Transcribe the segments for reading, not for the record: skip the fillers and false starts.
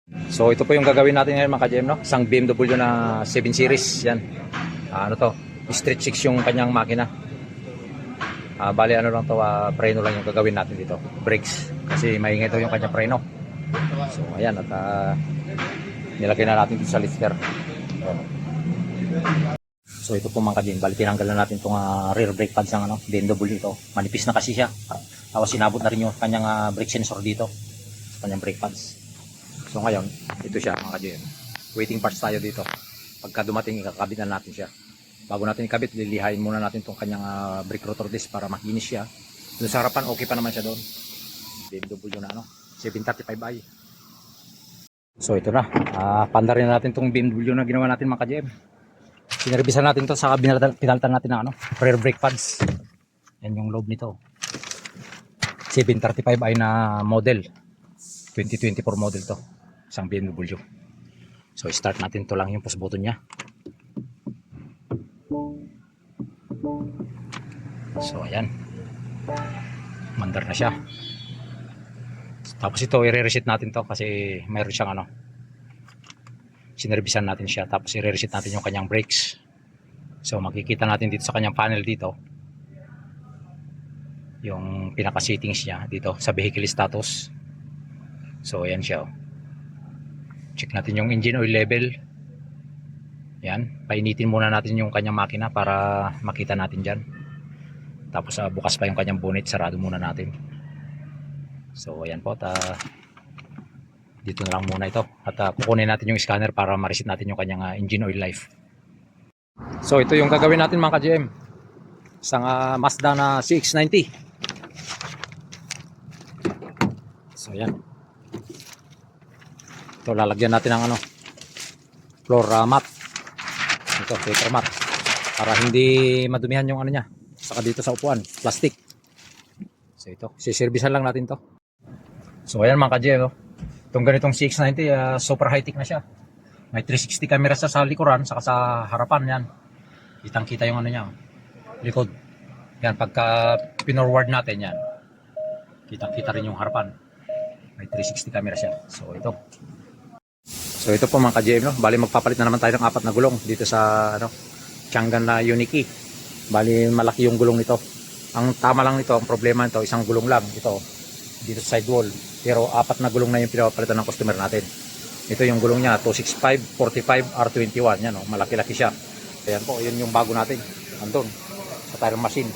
So ito po yung gagawin natin ngayon mga ka-GM, no? Isang BMW na 7 series, yan. Ano to? Street 6 yung kanyang makina. Bali ano lang to, preno lang yung gagawin natin dito. Brakes. Kasi maingay to yung kanyang preno. So ayan, at nilagay na natin dito sa lifter. So ito po mga ka-GM, bali tinanggal na natin itong rear brake pads ng BMW ito. Manipis na kasi siya. Tapos sinabot na rin yung kanyang brake sensor dito. Sa kanyang brake pads. So ngayon, ito siya mga ka-GM. Waiting parts tayo dito. Pagka dumating, ikakabit na natin siya. Bago natin ikabit, lilihain muna natin itong kanyang brake rotor disc para makinis siya. Doon sa harapan, okay pa naman siya doon. BMW na 735i. So ito na. Panda rin natin itong BMW na ginawa natin mga ka-GM. Sinerbisan natin ito, saka pinalitan natin ng rear brake pads. Yan yung loob nito. 735i na model. 2024 model to. Isang BMW. So start natin, to lang yung push button niya. So ayan, mandar na siya. Tapos ito i-reset natin to kasi mayroon siyang sinerbisan natin siya. Tapos i-reset natin yung kanyang brakes. So makikita natin dito sa kanyang panel dito yung pinaka settings niya dito sa vehicle status. So ayan siya. Check natin yung engine oil level. Yan, painitin muna natin yung kanyang makina para makita natin dyan. Tapos bukas pa yung kanyang bonnet, sarado muna natin. So ayan po, dito na lang muna ito. At kukunin natin yung scanner para ma-reset natin yung kanyang engine oil life. So ito yung gagawin natin mga ka-GM. Isang Mazda na CX-90. So ayan. Ito lalagyan natin ng floor mat. Ito, paper mat. Para hindi madumihan yung niya. Saka dito sa upuan, plastic. So ito, siservisan lang natin to. So ayan mga ka-GM, itong ganitong CX-90, super high-tech na siya. May 360 camera sa likuran, saka sa harapan yan. Kitang-kita yung niya, likod. Yan, pagka pinorward natin yan, kitang-kita rin yung harapan. May 360 camera siya. So ito po mga ka-GM, bali magpapalit na naman tayo ng 4 na gulong dito sa Changan na Uniki. Bali malaki yung gulong nito. Ang tama lang nito, ang problema nito, isang gulong lang ito dito sa sidewall. Pero 4 na gulong na yung pinapalitan ng customer natin. Ito yung gulong niya, 265, 45, R21. Yan, malaki-laki siya. Ayan po, yun yung bago natin. Andun, sa tire machine.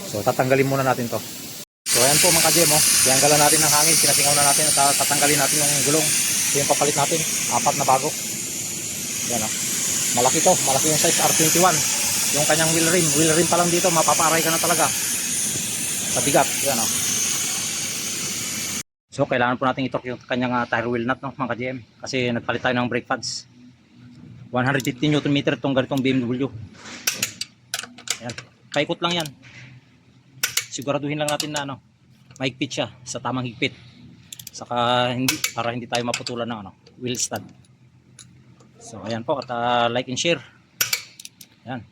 So tatanggalin muna natin to. So ayan po mga ka-GM, tinanggalan natin ng hangin, sinasingaw na natin at tatanggalin natin yung gulong. Ito yung papalit natin, 4 na bago. Yan malaki to, malaki yung size, R21. Yung kanyang wheel rim pa lang dito, mapaparay ka na talaga sa bigat. Yan So kailangan po natin i-torque yung kanyang tire wheel nut mga ka-GM, kasi nagpalit tayo ng brake pads. 150 Nm itong ganitong BMW. Ayan, paikot lang yan. Siguraduhin lang natin na mahigpit siya sa tamang higpit. Saka para hindi tayo maputulan ng wheel stud. So ayan po, at like and share. Ayan.